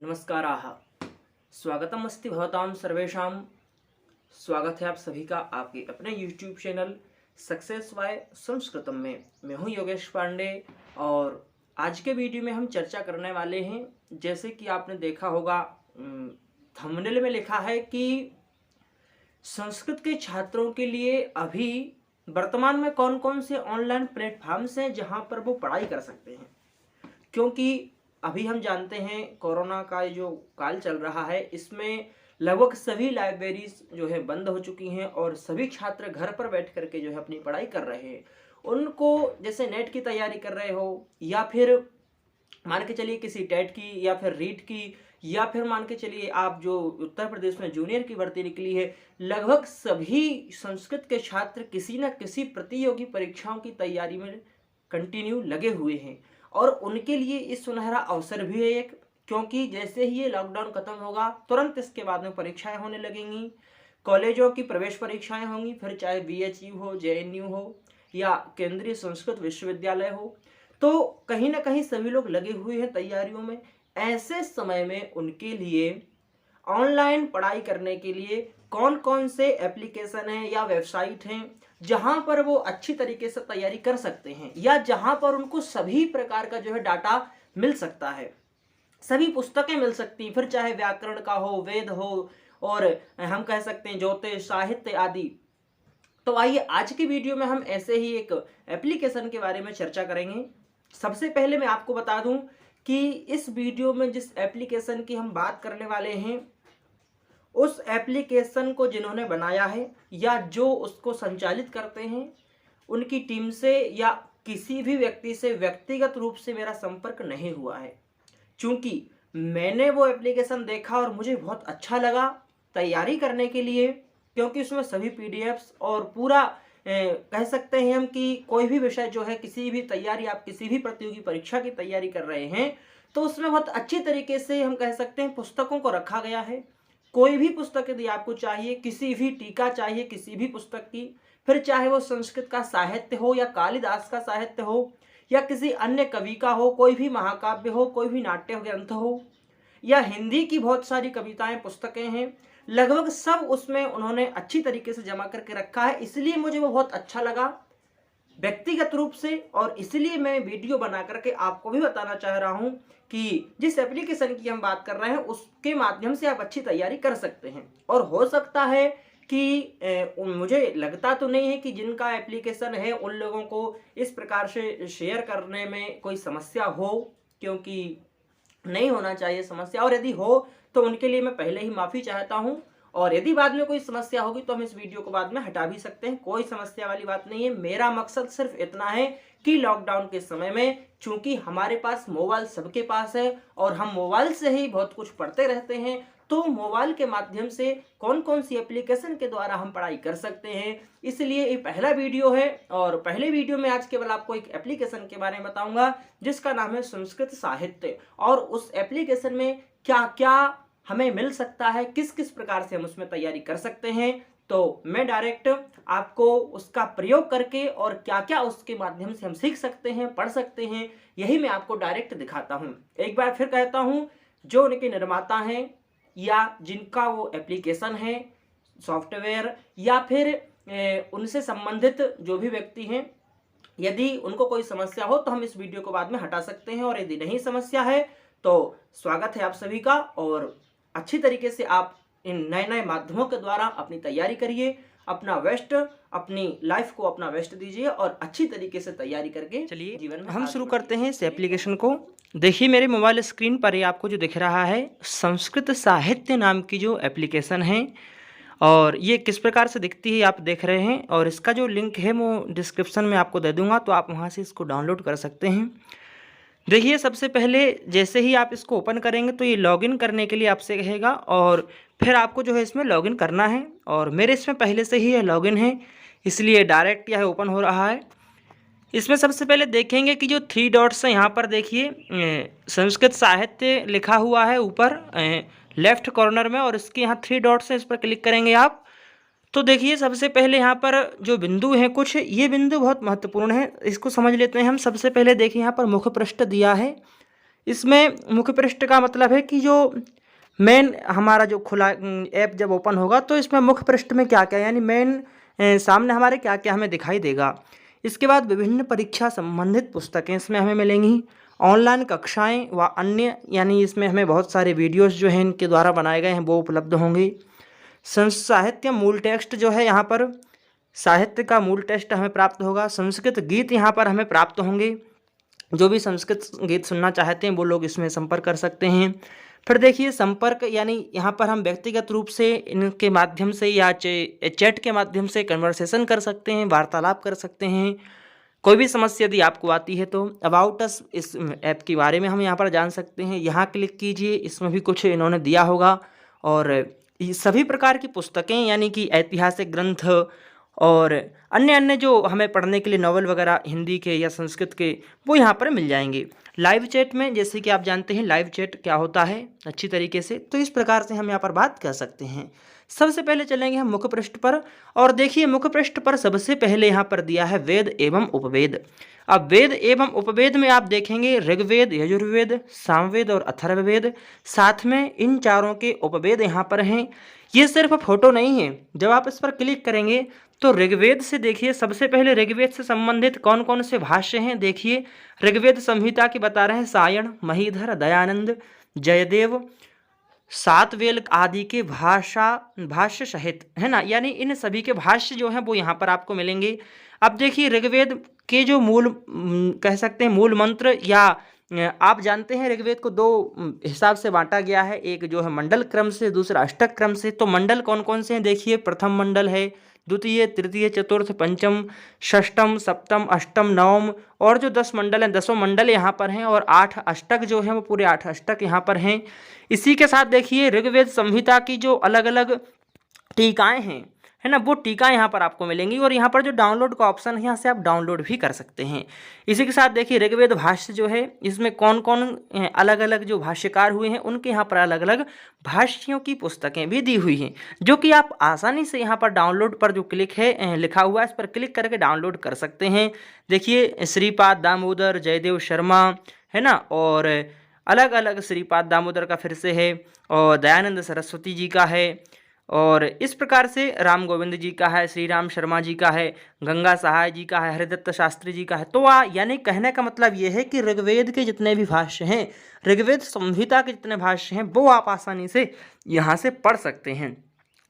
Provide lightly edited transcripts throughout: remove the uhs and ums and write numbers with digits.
नमस्काराः। स्वागतम अस्ति भवतां सर्वेषां। स्वागत है आप सभी का आपके अपने YouTube चैनल सक्सेस बाय संस्कृतम में। मैं हूं योगेश पांडे और आज के वीडियो में हम चर्चा करने वाले हैं। जैसे कि आपने देखा होगा थंबनेल में लिखा है कि संस्कृत के छात्रों के लिए अभी वर्तमान में कौन कौन से ऑनलाइन प्लेटफॉर्म्स हैं जहां पर वो पढ़ाई कर सकते हैं। क्योंकि अभी हम जानते हैं कोरोना का जो काल चल रहा है, इसमें लगभग सभी लाइब्रेरीज जो है बंद हो चुकी हैं और सभी छात्र घर पर बैठ करके जो है अपनी पढ़ाई कर रहे हैं। उनको जैसे नेट की तैयारी कर रहे हो या फिर मान के चलिए किसी टेट की या फिर रीट की या फिर मान के चलिए आप जो उत्तर प्रदेश में जूनियर की भर्ती निकली है, लगभग सभी संस्कृत के छात्र किसी न किसी प्रतियोगी परीक्षाओं की तैयारी में कंटिन्यू लगे हुए हैं। और उनके लिए इस सुनहरा अवसर भी है एक, क्योंकि जैसे ही ये लॉकडाउन खत्म होगा तुरंत इसके बाद में परीक्षाएं होने लगेंगी। कॉलेजों की प्रवेश परीक्षाएं होंगी, फिर चाहे BHU हो, JNU हो या केंद्रीय संस्कृत विश्वविद्यालय हो। तो कहीं ना कहीं सभी लोग लगे हुए हैं तैयारियों में। ऐसे समय में उनके लिए ऑनलाइन पढ़ाई करने के लिए कौन कौन से एप्लीकेशन हैं या वेबसाइट हैं जहां पर वो अच्छी तरीके से तैयारी कर सकते हैं या जहां पर उनको सभी प्रकार का जो है डाटा मिल सकता है, सभी पुस्तकें मिल सकती हैं, फिर चाहे व्याकरण का हो, वेद हो और हम कह सकते हैं ज्योतिष, साहित्य आदि। तो आइए आज की वीडियो में हम ऐसे ही एक एप्लीकेशन के बारे में चर्चा करेंगे। सबसे पहले मैं आपको बता दूं कि इस वीडियो में जिस एप्लीकेशन की हम बात करने वाले हैं, उस एप्लीकेशन को जिन्होंने बनाया है या जो उसको संचालित करते हैं, उनकी टीम से या किसी भी व्यक्ति से व्यक्तिगत रूप से मेरा संपर्क नहीं हुआ है। क्योंकि मैंने वो एप्लीकेशन देखा और मुझे बहुत अच्छा लगा तैयारी करने के लिए, क्योंकि उसमें सभी PDFs और पूरा कह सकते हैं हम कि कोई भी विषय जो है, किसी भी तैयारी, आप किसी भी प्रतियोगी परीक्षा की तैयारी कर रहे हैं तो उसमें बहुत अच्छी तरीके से हम कह सकते हैं पुस्तकों को रखा गया है। कोई भी पुस्तक यदि आपको चाहिए, किसी भी टीका चाहिए किसी भी पुस्तक की, फिर चाहे वो संस्कृत का साहित्य हो या कालिदास का साहित्य हो या किसी अन्य कवि का हो, कोई भी महाकाव्य हो, कोई भी नाट्य ग्रंथ हो या हिंदी की बहुत सारी कविताएं, पुस्तकें हैं, लगभग सब उसमें उन्होंने अच्छी तरीके से जमा करके रखा है। इसलिए मुझे वो बहुत अच्छा लगा व्यक्तिगत रूप से, और इसलिए मैं वीडियो बना करके आपको भी बताना चाह रहा हूं कि जिस एप्लीकेशन की हम बात कर रहे हैं उसके माध्यम से आप अच्छी तैयारी कर सकते हैं। और हो सकता है कि मुझे लगता तो नहीं है कि जिनका एप्लीकेशन है उन लोगों को इस प्रकार से शेयर करने में कोई समस्या हो, क्योंकि नहीं होना चाहिए समस्या, और यदि हो तो उनके लिए मैं पहले ही माफ़ी चाहता हूं। और यदि बाद में कोई समस्या होगी तो हम इस वीडियो को बाद में हटा भी सकते हैं, कोई समस्या वाली बात नहीं है। मेरा मकसद सिर्फ इतना है कि लॉकडाउन के समय में, चूंकि हमारे पास मोबाइल सबके पास है और हम मोबाइल से ही बहुत कुछ पढ़ते रहते हैं, तो मोबाइल के माध्यम से कौन कौन सी एप्लीकेशन के द्वारा हम पढ़ाई कर सकते हैं, इसलिए ये पहला वीडियो है। और पहले वीडियो में आज केवल आपको एक एप्लीकेशन के बारे में बताऊंगा जिसका नाम है संस्कृत साहित्य, और उस एप्लीकेशन में क्या क्या हमें मिल सकता है, किस किस प्रकार से हम उसमें तैयारी कर सकते हैं। तो मैं डायरेक्ट आपको उसका प्रयोग करके और क्या क्या उसके माध्यम से हम सीख सकते हैं, पढ़ सकते हैं, यही मैं आपको डायरेक्ट दिखाता हूं। एक बार फिर कहता हूं, जो उनके निर्माता हैं या जिनका वो एप्लीकेशन है, सॉफ्टवेयर या फिर उनसे संबंधित जो भी व्यक्ति हैं, यदि उनको कोई समस्या हो तो हम इस वीडियो को बाद में हटा सकते हैं, और यदि नहीं समस्या है तो स्वागत है आप सभी का। और अच्छी तरीके से आप इन नए नए माध्यमों के द्वारा अपनी तैयारी करिए, अपना बेस्ट, अपनी लाइफ को अपना बेस्ट दीजिए और अच्छी तरीके से तैयारी करके चलिए जीवन में हम शुरू करते हैं इस एप्लीकेशन को। देखिए मेरे मोबाइल स्क्रीन पर ये आपको जो दिख रहा है संस्कृत साहित्य नाम की जो एप्लीकेशन है, और ये किस प्रकार से दिखती है आप देख रहे हैं, और इसका जो लिंक है वो डिस्क्रिप्शन में आपको दे दूंगा, तो आप वहाँ से इसको डाउनलोड कर सकते हैं। देखिए सबसे पहले जैसे ही आप इसको ओपन करेंगे तो ये लॉगिन करने के लिए आपसे कहेगा, और फिर आपको जो है इसमें लॉगिन करना है। और मेरे इसमें पहले से ही ये लॉगिन है, इसलिए डायरेक्ट यह ओपन हो रहा है। इसमें सबसे पहले देखेंगे कि जो 3 डॉट्स हैं यहाँ पर देखिए संस्कृत साहित्य लिखा हुआ है ऊपर लेफ्ट कॉर्नर में, और इसके यहाँ 3 डॉट्स हैं, इस पर क्लिक करेंगे आप। तो देखिए सबसे पहले यहाँ पर जो बिंदु हैं कुछ, ये बिंदु बहुत महत्वपूर्ण है, इसको समझ लेते हैं हम। सबसे पहले देखिए यहाँ पर मुख्य पृष्ठ दिया है, इसमें मुख्य पृष्ठ का मतलब है कि जो मेन हमारा जो खुला ऐप जब ओपन होगा तो इसमें मुख्य पृष्ठ में क्या क्या यानी मेन सामने हमारे क्या क्या हमें दिखाई देगा। इसके बाद विभिन्न परीक्षा संबंधित पुस्तकें इसमें हमें मिलेंगी, ऑनलाइन कक्षाएं व अन्य यानी इसमें हमें बहुत सारे वीडियोस जो हैं इनके द्वारा बनाए गए हैं वो उपलब्ध होंगे। साहित्य मूल टेक्स्ट जो है यहाँ पर साहित्य का मूल टेक्स्ट हमें प्राप्त होगा। संस्कृत गीत यहाँ पर हमें प्राप्त होंगे, जो भी संस्कृत गीत सुनना चाहते हैं वो लोग इसमें संपर्क कर सकते हैं। फिर देखिए संपर्क यानी यहाँ पर हम व्यक्तिगत रूप से इनके माध्यम से या चैट के माध्यम से कन्वर्सेशन कर सकते हैं, वार्तालाप कर सकते हैं। कोई भी समस्या यदि आपको आती है तो अबाउट अस इस ऐप के बारे में हम यहाँ पर जान सकते हैं। यहाँ क्लिक कीजिए, इसमें भी कुछ इन्होंने दिया होगा और ये सभी प्रकार की पुस्तकें यानी कि ऐतिहासिक ग्रंथ और अन्य अन्य जो हमें पढ़ने के लिए नॉवल वगैरह हिंदी के या संस्कृत के वो यहाँ पर मिल जाएंगे। लाइव चैट में जैसे कि आप जानते हैं लाइव चैट क्या होता है अच्छी तरीके से, तो इस प्रकार से हम यहाँ पर बात कर सकते हैं। सबसे पहले चलेंगे हम मुख्य पृष्ठ पर और देखिए मुख्य पृष्ठ पर सबसे पहले यहाँ पर दिया है वेद एवं उपवेद। अब वेद एवं उपवेद में आप देखेंगे ऋग्वेद, यजुर्वेद, सामवेद और अथर्ववेद, साथ में इन चारों के उपवेद यहाँ पर हैं। ये सिर्फ फोटो नहीं है, जब आप इस पर क्लिक करेंगे तो ऋग्वेद से देखिए सबसे पहले ऋग्वेद से संबंधित कौन कौन से भाष्य हैं। देखिए ऋग्वेद संहिता की बता रहे हैं सायण, महीधर, दयानंद, जयदेव, सातवेल आदि के भाष्य सहित है ना, यानी इन सभी के भाष्य जो हैं वो यहाँ पर आपको मिलेंगे। अब देखिए ऋग्वेद के जो मूल कह सकते हैं मूल मंत्र या आप जानते हैं ऋग्वेद को दो हिसाब से बांटा गया है, एक जो है मंडल क्रम से, दूसरा अष्टक क्रम से। तो मंडल कौन कौन से हैं देखिए, प्रथम मंडल है, द्वितीय, तृतीय, चतुर्थ, पंचम, षष्टम, सप्तम, अष्टम, नवम और जो 10 मंडल हैं 10 मंडल यहाँ पर हैं और 8 अष्टक जो हैं वो पूरे 8 अष्टक यहाँ पर हैं। इसी के साथ देखिए ऋग्वेद संहिता की जो अलग अलग टीकाएँ हैं है ना, वो टीका यहाँ पर आपको मिलेंगी और यहाँ पर जो डाउनलोड का ऑप्शन है यहाँ से आप डाउनलोड भी कर सकते हैं। इसी के साथ देखिए ऋग्वेद भाष्य जो है इसमें कौन कौन अलग अलग जो भाष्यकार हुए हैं उनके यहाँ पर अलग अलग भाष्यों की पुस्तकें भी दी हुई हैं, जो कि आप आसानी से यहाँ पर डाउनलोड पर जो क्लिक है लिखा हुआ है इस पर क्लिक करके डाउनलोड कर सकते हैं। देखिए श्रीपाद दामोदर, जयदेव शर्मा है ना, और अलग अलग श्रीपाद दामोदर का फिर से है और दयानंद सरस्वती जी का है और इस प्रकार से राम गोविंद जी का है, श्री राम शर्मा जी का है, गंगा सहाय जी का है, हरिदत्त शास्त्री जी का है। तो यानी कहने का मतलब ये है कि ऋग्वेद के जितने भी भाष्य हैं, ऋग्वेद संहिता के जितने भाष्य हैं वो आप आसानी से यहाँ से पढ़ सकते हैं।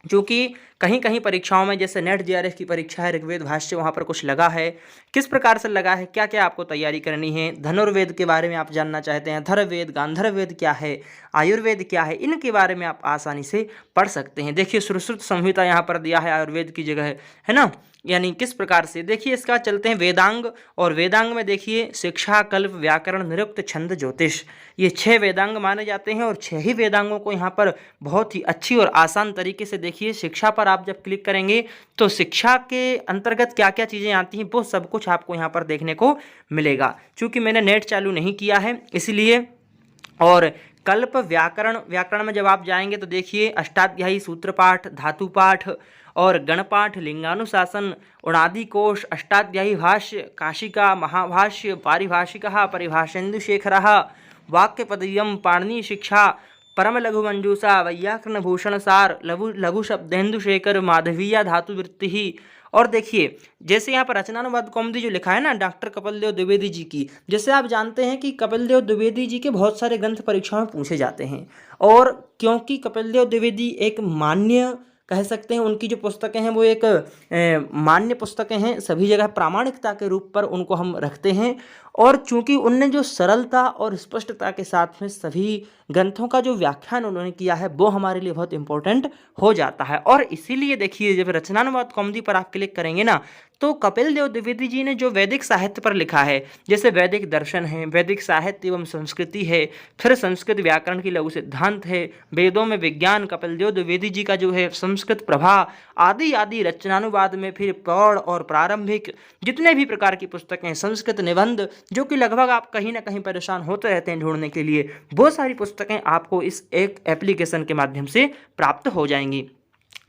जो कि कहीं कहीं परीक्षाओं में जैसे नेट जेआरएफ की परीक्षा है, ऋग्वेद भाष्य वहाँ पर कुछ लगा है, किस प्रकार से लगा है, क्या क्या आपको तैयारी करनी है, धनुर्वेद के बारे में आप जानना चाहते हैं, अथर्ववेद, गांधर्ववेद क्या है, आयुर्वेद क्या है, इनके बारे में आप आसानी से पढ़ सकते हैं। देखिए सुश्रुत संहिता यहाँ पर दिया है आयुर्वेद की जगह है ना, यानी किस प्रकार से। देखिए इसका चलते हैं वेदांग और वेदांग में देखिए शिक्षा, कल्प, व्याकरण, निरुक्त, छंद, ज्योतिष, ये 6 वेदांग माने जाते हैं और 6 ही वेदांगों को यहाँ पर बहुत ही अच्छी और आसान तरीके से देखिए। शिक्षा पर आप जब क्लिक करेंगे तो शिक्षा के अंतर्गत क्या क्या चीज़ें आती हैं वो सब कुछ आपको यहाँ पर देखने को मिलेगा। चूँकि मैंने नेट चालू नहीं किया है इसलिए। और कल्प, व्याकरण में जब आप जाएंगे तो देखिए अष्टाध्यायी, सूत्र पाठ, धातु पाठ और गणपाठ, लिंगानुशासन, उणादि कोश, अष्टाध्यायी भाष्य, काशिका, महाभाष्य, पारिभाषिकः, परिभाषेन्दुशेखरः, वाक्यपदीयम, पाणिनी शिक्षा, परम लघु मंजूषा, वैयाकरण भूषण सार, लघु शब्देन्दुशेखर, माधवीय धातुवृत्ति। और देखिए जैसे यहाँ पर रचनानुवाद कौमुदी जो लिखा है ना डॉक्टर कपिल देव द्विवेदी जी की, जैसे आप जानते हैं कि कपिल देव द्विवेदी जी के बहुत सारे ग्रंथ परीक्षाओं में पूछे जाते हैं और क्योंकि कपिल देव द्विवेदी एक मान्य कह सकते हैं, उनकी जो पुस्तकें हैं वो एक मान्य पुस्तकें हैं, सभी जगह प्रामाणिकता के रूप पर उनको हम रखते हैं। और चूंकि उनने जो सरलता और स्पष्टता के साथ में सभी ग्रंथों का जो व्याख्यान उन्होंने किया है वो हमारे लिए बहुत इंपॉर्टेंट हो जाता है। और इसीलिए देखिए जब रचनानुवाद कौमुदी पर आप क्लिक करेंगे ना तो कपिल देव द्विवेदी जी ने जो वैदिक साहित्य पर लिखा है, जैसे वैदिक दर्शन है, वैदिक साहित्य एवं संस्कृति है, फिर संस्कृत व्याकरण की लघु सिद्धांत है, वेदों में विज्ञान, कपिल देव द्विवेदी जी का जो है संस्कृत प्रभा आदि आदि, रचनानुवाद में फिर प्रौढ़ और प्रारंभिक जितने भी प्रकार की पुस्तकें, संस्कृत निबंध, जो कि लगभग आप कहीं ना कहीं परेशान होते रहते हैं ढूंढने के लिए, वो सारी पुस्तकें आपको इस एक एप्लीकेशन के माध्यम से प्राप्त हो जाएंगी।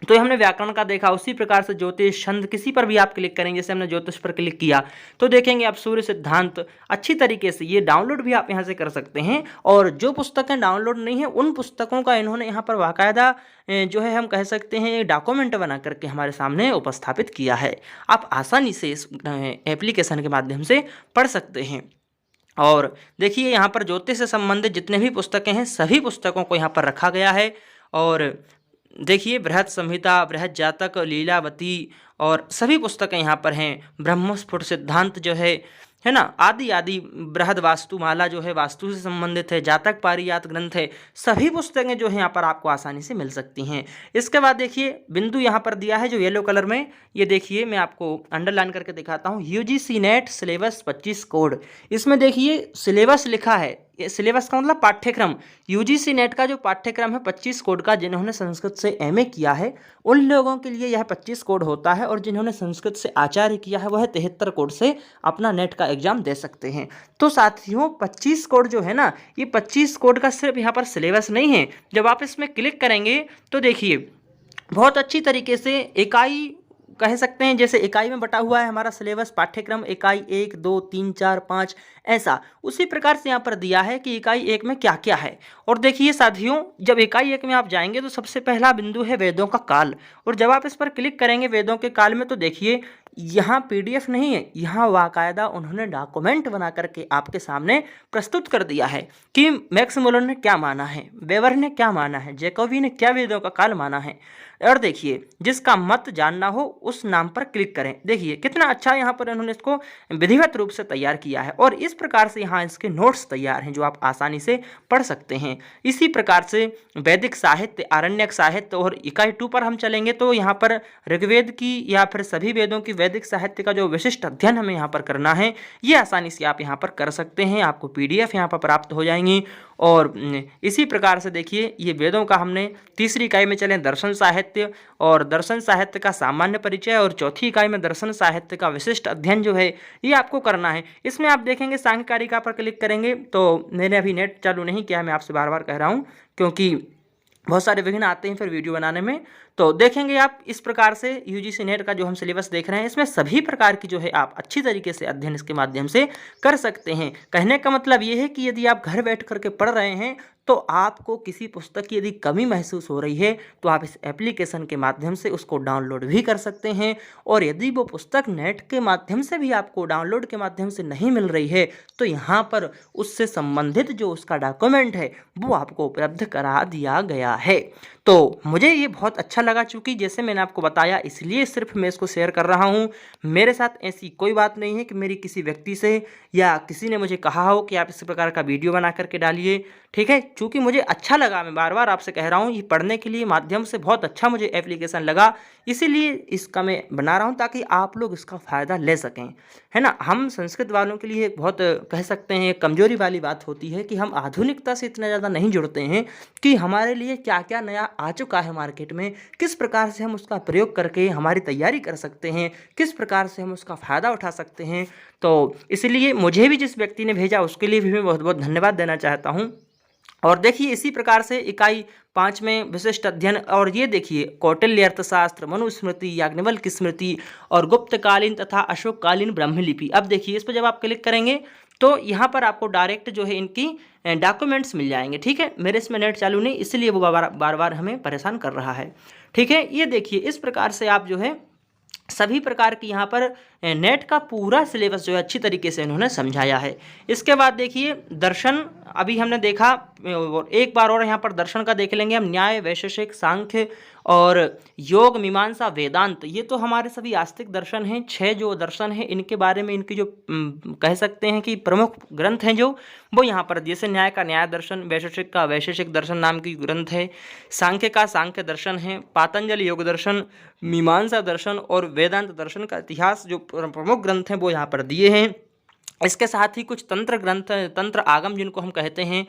तो ये हमने व्याकरण का देखा। उसी प्रकार से ज्योतिष, छंद, किसी पर भी आप क्लिक करेंगे, जैसे हमने ज्योतिष पर क्लिक किया तो देखेंगे आप सूर्य सिद्धांत अच्छी तरीके से ये डाउनलोड भी आप यहाँ से कर सकते हैं। और जो पुस्तकें डाउनलोड नहीं है उन पुस्तकों का इन्होंने यहाँ पर बाकायदा जो है हम कह सकते हैं डॉक्यूमेंट बना करके हमारे सामने उपस्थापित किया है। आप आसानी से इस एप्लीकेशन के माध्यम से पढ़ सकते हैं। और देखिए यहाँ पर ज्योतिष से संबंधित जितने भी पुस्तकें हैं सभी पुस्तकों को यहाँ पर रखा गया है। और देखिए बृहत संहिता, बृहत जातक, लीलावती और सभी पुस्तकें यहाँ पर हैं। ब्रह्मस्फुट सिद्धांत जो है ना, आदि आदि, बृहद वास्तुमाला जो है वास्तु से संबंधित है, जातक पारिजात ग्रंथ है, सभी पुस्तकें जो है यहाँ पर आपको आसानी से मिल सकती हैं। इसके बाद देखिए बिंदु यहाँ पर दिया है जो येलो कलर में, ये देखिए मैं आपको अंडरलाइन करके दिखाता हूँ, यूजीसी नेट सिलेबस 25 कोड। इसमें देखिए सिलेबस लिखा है, ये सिलेबस का मतलब पाठ्यक्रम। यूजीसी नेट का जो पाठ्यक्रम है 25 कोड का, जिन्होंने संस्कृत से एमए किया है उन लोगों के लिए यह 25 कोड होता है, और जिन्होंने संस्कृत से आचार्य किया है वह 73 कोड से अपना नेट का एग्जाम दे सकते हैं। तो साथियों 25 कोड जो है ना, ये 25 कोड का सिर्फ यहाँ पर सिलेबस नहीं है। जब आप इसमें क्लिक करेंगे तो देखिए बहुत अच्छी तरीके से इकाई कह सकते हैं, जैसे इकाई में बटा हुआ है हमारा सिलेबस पाठ्यक्रम, इकाई 1, 2, 3, 4, 5 ऐसा, उसी प्रकार से यहाँ पर दिया है कि इकाई 1 में क्या क्या है। और देखिए साथियों जब इकाई 1 में आप जाएंगे तो सबसे पहला बिंदु है वेदों का काल, और जब आप इस पर क्लिक करेंगे वेदों के काल में तो देखिए यहाँ पीडीएफ नहीं है, यहाँ बाकायदा उन्होंने डॉक्यूमेंट बना करके आपके सामने प्रस्तुत कर दिया है कि मैक्स मुलर ने क्या माना है, वेबर ने क्या माना है, जैकोबी ने क्या वेदों का काल माना है। और देखिए जिसका मत जानना हो उस नाम पर क्लिक करें। देखिए कितना अच्छा यहाँ पर इन्होंने इसको विधिवत रूप से तैयार किया है, और इस प्रकार से यहाँ इसके नोट्स तैयार हैं जो आप आसानी से पढ़ सकते हैं। इसी प्रकार से वैदिक साहित्य, आरण्यक साहित्य, और इकाई 2 पर हम चलेंगे तो यहाँ पर ऋग्वेद की या फिर सभी वेदों की वैदिक साहित्य का जो विशिष्ट अध्ययन हमें यहाँ पर करना है ये आसानी से आप यहाँ पर कर सकते हैं। आपको पीडीएफ यहाँ पर प्राप्त हो जाएंगी। और इसी प्रकार से देखिए ये वेदों का हमने तीसरी इकाई में चले दर्शन साहित्य, और दर्शन साहित्य का सामान्य परिचय, और चौथी इकाई में दर्शन साहित्य का विशिष्ट अध्ययन जो है ये आपको करना है। इसमें आप देखेंगे सांख्य कारिका पर क्लिक करेंगे तो मैंने अभी नेट चालू नहीं किया है, मैं आपसे बार बार कह रहा हूँ क्योंकि बहुत सारे विघ्न आते हैं फिर वीडियो बनाने में। तो देखेंगे आप इस प्रकार से यूजीसी नेट का जो हम सिलेबस देख रहे हैं इसमें सभी प्रकार की जो है आप अच्छी तरीके से अध्ययन इसके माध्यम से कर सकते हैं। कहने का मतलब ये है कि यदि आप घर बैठ करके पढ़ रहे हैं तो आपको किसी पुस्तक की यदि कमी महसूस हो रही है तो आप इस एप्लीकेशन के माध्यम से उसको डाउनलोड भी कर सकते हैं। और यदि वो पुस्तक नेट के माध्यम से भी आपको डाउनलोड के माध्यम से नहीं मिल रही है तो यहाँ पर उससे संबंधित जो उसका डॉक्यूमेंट है वो आपको उपलब्ध करा दिया गया है। तो मुझे ये बहुत अच्छा लगा, चूँकि जैसे मैंने आपको बताया इसलिए सिर्फ मैं इसको शेयर कर रहा हूँ। मेरे साथ ऐसी कोई बात नहीं है कि मेरी किसी व्यक्ति से या किसी ने मुझे कहा हो कि आप इस प्रकार का वीडियो बना करके डालिए, ठीक है। चूँकि मुझे अच्छा लगा, मैं बार बार आपसे कह रहा हूँ, ये पढ़ने के लिए माध्यम से बहुत अच्छा मुझे एप्लीकेशन लगा, इसीलिए इसका मैं बना रहा हूँ ताकि आप लोग इसका फ़ायदा ले सकें, है ना। हम संस्कृत वालों के लिए बहुत कह सकते हैं कमजोरी वाली बात होती है कि हम आधुनिकता से इतना ज़्यादा नहीं जुड़ते हैं कि हमारे लिए क्या क्या नया आ चुका है मार्केट में, किस प्रकार से हम उसका प्रयोग करके हमारी तैयारी कर सकते हैं, किस प्रकार से हम उसका फ़ायदा उठा सकते हैं। तो इसलिए मुझे भी जिस व्यक्ति ने भेजा उसके लिए भी मैं बहुत बहुत धन्यवाद देना चाहता हूँ। और देखिए इसी प्रकार से इकाई 5 में विशिष्ट अध्ययन, और ये देखिए कौटिल्य अर्थशास्त्र, मनुस्मृति, याज्ञवल्क्य स्मृति और गुप्तकालीन तथा अशोककालीन ब्रह्मलिपि। अब देखिए इस पर जब आप क्लिक करेंगे तो यहाँ पर आपको डायरेक्ट जो है इनकी डॉक्यूमेंट्स मिल जाएंगे, ठीक है। मेरे इसमें नेट चालू नहीं इसलिए वो बार बार हमें परेशान कर रहा है, ठीक है। ये देखिए इस प्रकार से आप जो है सभी प्रकार की यहाँ पर नेट का पूरा सिलेबस जो है अच्छी तरीके से इन्होंने समझाया है। इसके बाद देखिए दर्शन अभी हमने देखा, एक बार और यहाँ पर दर्शन का देख लेंगे हम। न्याय, वैशेषिक, सांख्य और योग, मीमांसा, वेदांत, ये तो हमारे सभी आस्तिक दर्शन हैं। 6 जो दर्शन हैं इनके बारे में इनकी जो कह सकते हैं कि प्रमुख ग्रंथ हैं जो वो यहाँ पर, जैसे न्याय का न्याय दर्शन, वैशेषिक का वैशेषिक दर्शन नाम की ग्रंथ है, सांख्य का सांख्य दर्शन है, पातंजल योग दर्शन, मीमांसा दर्शन और वेदांत दर्शन का इतिहास जो प्रमुख ग्रंथ हैं वो यहाँ पर दिए हैं। इसके साथ ही कुछ तंत्र ग्रंथ, तंत्र आगम जिनको हम कहते हैं,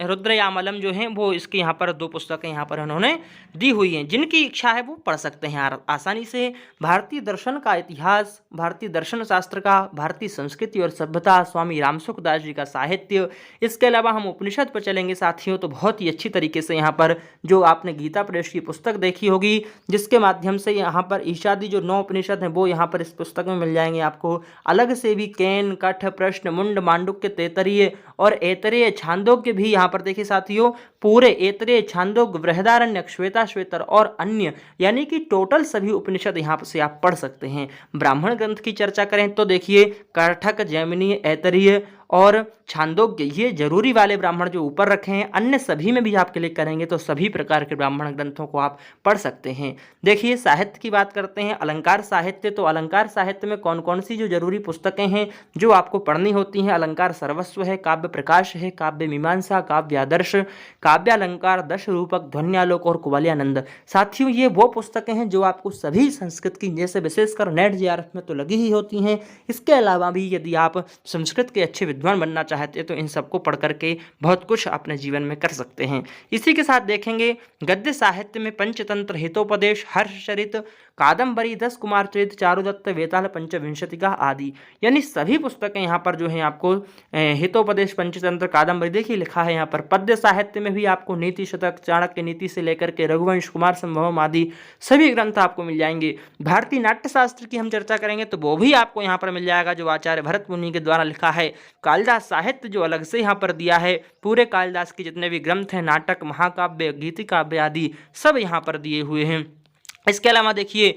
रुद्रयामलम जो हैं वो इसकी यहाँ पर 2 पुस्तकें यहाँ पर उन्होंने दी हुई हैं। जिनकी इच्छा है वो पढ़ सकते हैं आसानी से। भारतीय दर्शन का इतिहास, भारतीय दर्शन शास्त्र का, भारतीय संस्कृति और सभ्यता, स्वामी रामसुखदास जी का साहित्य, इसके अलावा हम उपनिषद पर चलेंगे साथियों तो बहुत ही अच्छी तरीके से यहाँ पर जो आपने गीता प्रेस की पुस्तक देखी होगी, जिसके माध्यम से यहाँ पर ईशादी जो 9 उपनिषद हैं वो यहाँ पर इस पुस्तक में मिल जाएंगे आपको। अलग से भी केन, कठ, प्रश्न, मुंड, मांडुक्य, तैतरीय और ऐतरेय, छांदोग्य भी यहाँ पर देखिए साथियों, पूरे ऐतरेय, छांदोग्य, बृहदारण्यक, श्वेताश्वेतर और अन्य, यानी कि टोटल सभी उपनिषद यहाँ से आप पढ़ सकते हैं। ब्राह्मण ग्रंथ की चर्चा करें तो देखिए काठक, जैमिनी, ऐतरेय और छांदोग्य, ये जरूरी वाले ब्राह्मण जो ऊपर रखे हैं, अन्य सभी में भी आप क्लिक करेंगे तो सभी प्रकार के ब्राह्मण ग्रंथों को आप पढ़ सकते हैं। देखिए साहित्य की बात करते हैं, अलंकार साहित्य, तो अलंकार साहित्य में कौन कौन सी जो जरूरी पुस्तकें हैं जो आपको पढ़नी होती हैं। अलंकार सर्वस्व है, काव्य प्रकाश है, काव्य मीमांसा, काव्यादर्श, काव्यालंकार, दश रूपक, ध्वन्यालोक और कुवलयानंद। साथियों ये वो पुस्तकें हैं जो आपको सभी संस्कृत की, जैसे विशेषकर नेट जेआरएफ में तो लगी ही होती हैं, इसके अलावा भी यदि आप संस्कृत के अच्छे विद्वान बनना चाहते हैं तो इन सबको पढ़ करके बहुत कुछ अपने जीवन में कर सकते हैं। इसी के साथ देखेंगे गद्य साहित्य में पंचतंत्र, हितोपदेश, हर्षचरित, कादंबरी, 10 कुमार चरित, चारुदत्त, वेताल, पंचविंशतिका आदि, यानी सभी पुस्तकें यहाँ पर जो है आपको हितोपदेश, पंचतंत्र, कादंबरी, देखिए लिखा है यहाँ पर। पद्य साहित्य में भी आपको नीति शतक, चाणक्य नीति से लेकर के रघुवंश, कुमार संभवम आदि सभी ग्रंथ आपको मिल जाएंगे। भारतीय नाट्य शास्त्र की हम चर्चा करेंगे तो वो भी आपको यहाँ पर मिल जाएगा, जो आचार्य भरत मुनि के द्वारा लिखा है। कालिदास साहित्य जो अलग से यहाँ पर दिया है, पूरे कालिदास के जितने भी ग्रंथ हैं, नाटक, महाकाव्य, गीति काव्य आदि सब यहाँ पर दिए हुए हैं। इसके अलावा देखिए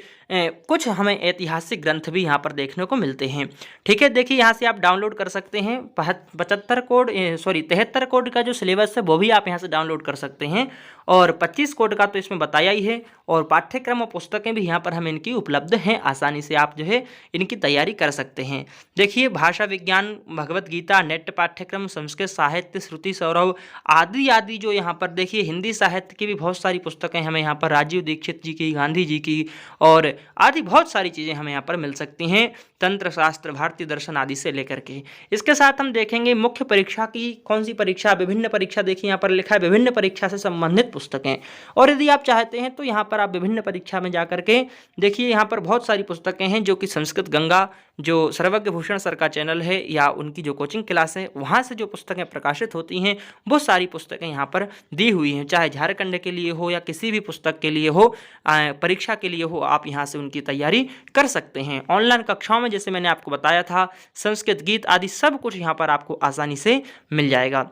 कुछ हमें ऐतिहासिक ग्रंथ भी यहाँ पर देखने को मिलते हैं। ठीक है, देखिए यहाँ से आप डाउनलोड कर सकते हैं 73 कोड का जो सिलेबस है वो भी आप यहाँ से डाउनलोड कर सकते हैं, और 25 कोड का तो इसमें बताया ही है, और पाठ्यक्रम और पुस्तकें भी यहाँ पर हम इनकी उपलब्ध हैं, आसानी से आप जो है इनकी तैयारी कर सकते हैं। देखिए भाषा विज्ञान, भगवत गीता, नेट पाठ्यक्रम, संस्कृत साहित्य, श्रुति सौरभ आदि आदि, जो यहाँ पर देखिए हिंदी साहित्य की भी बहुत सारी पुस्तकें हमें यहाँ पर राजीव दीक्षित जी की, गांधी जी की और आदि बहुत सारी चीज़ें हमें यहाँ पर मिल सकती हैं, तंत्र शास्त्र, भारतीय दर्शन आदि से लेकर के। इसके साथ हम देखेंगे मुख्य परीक्षा की कौन सी परीक्षा, विभिन्न परीक्षा, देखिए यहाँ पर लिखा है विभिन्न परीक्षा से संबंधित पुस्तकें, और यदि आप चाहते हैं तो यहाँ पर आप विभिन्न परीक्षा में जाकर के देखिए यहाँ पर बहुत सारी पुस्तकें हैं, जो कि संस्कृत गंगा, जो सर्वज्ञ भूषण सर का चैनल है या उनकी जो कोचिंग क्लास है वहाँ से जो पुस्तकें प्रकाशित होती हैं वो सारी पुस्तकें यहाँ पर दी हुई हैं, चाहे झारखंड के लिए हो या किसी भी पुस्तक के लिए हो, परीक्षा के लिए हो, आप यहाँ से उनकी तैयारी कर सकते हैं। ऑनलाइन कक्षाओं में जैसे मैंने आपको बताया था, संस्कृत गीत आदि सब कुछ यहाँ पर आपको आसानी से मिल जाएगा।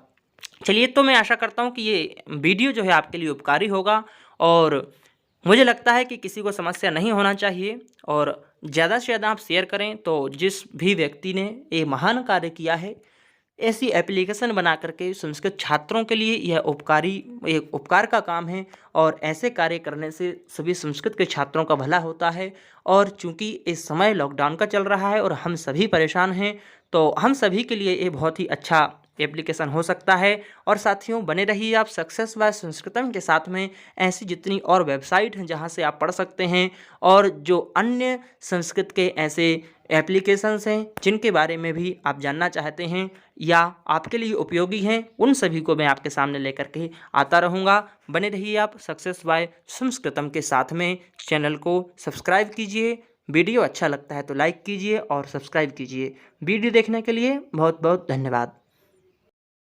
चलिए, तो मैं आशा करता हूँ कि ये वीडियो जो है आपके लिए उपकारी होगा, और मुझे लगता है कि किसी को समस्या नहीं होना चाहिए, और ज़्यादा से ज़्यादा आप शेयर करें तो जिस भी व्यक्ति ने ये महान कार्य किया है, ऐसी एप्लीकेशन बना करके संस्कृत छात्रों के लिए यह एक उपकार का काम है, और ऐसे कार्य करने से सभी संस्कृत के छात्रों का भला होता है। और चूंकि इस समय लॉकडाउन का चल रहा है और हम सभी परेशान हैं, तो हम सभी के लिए ये बहुत ही अच्छा एप्लीकेशन हो सकता है। और साथियों बने रहिए आप सक्सेस बाय संस्कृतम के साथ में, ऐसी जितनी और वेबसाइट हैं जहां से आप पढ़ सकते हैं, और जो अन्य संस्कृत के ऐसे एप्लीकेशंस हैं जिनके बारे में भी आप जानना चाहते हैं या आपके लिए उपयोगी हैं, उन सभी को मैं आपके सामने लेकर के आता रहूँगा। बने रहिए आप सक्सेस बाय संस्कृतम के साथ में। चैनल को सब्सक्राइब कीजिए, वीडियो अच्छा लगता है तो लाइक कीजिए और सब्सक्राइब कीजिए। वीडियो देखने के लिए बहुत बहुत धन्यवाद।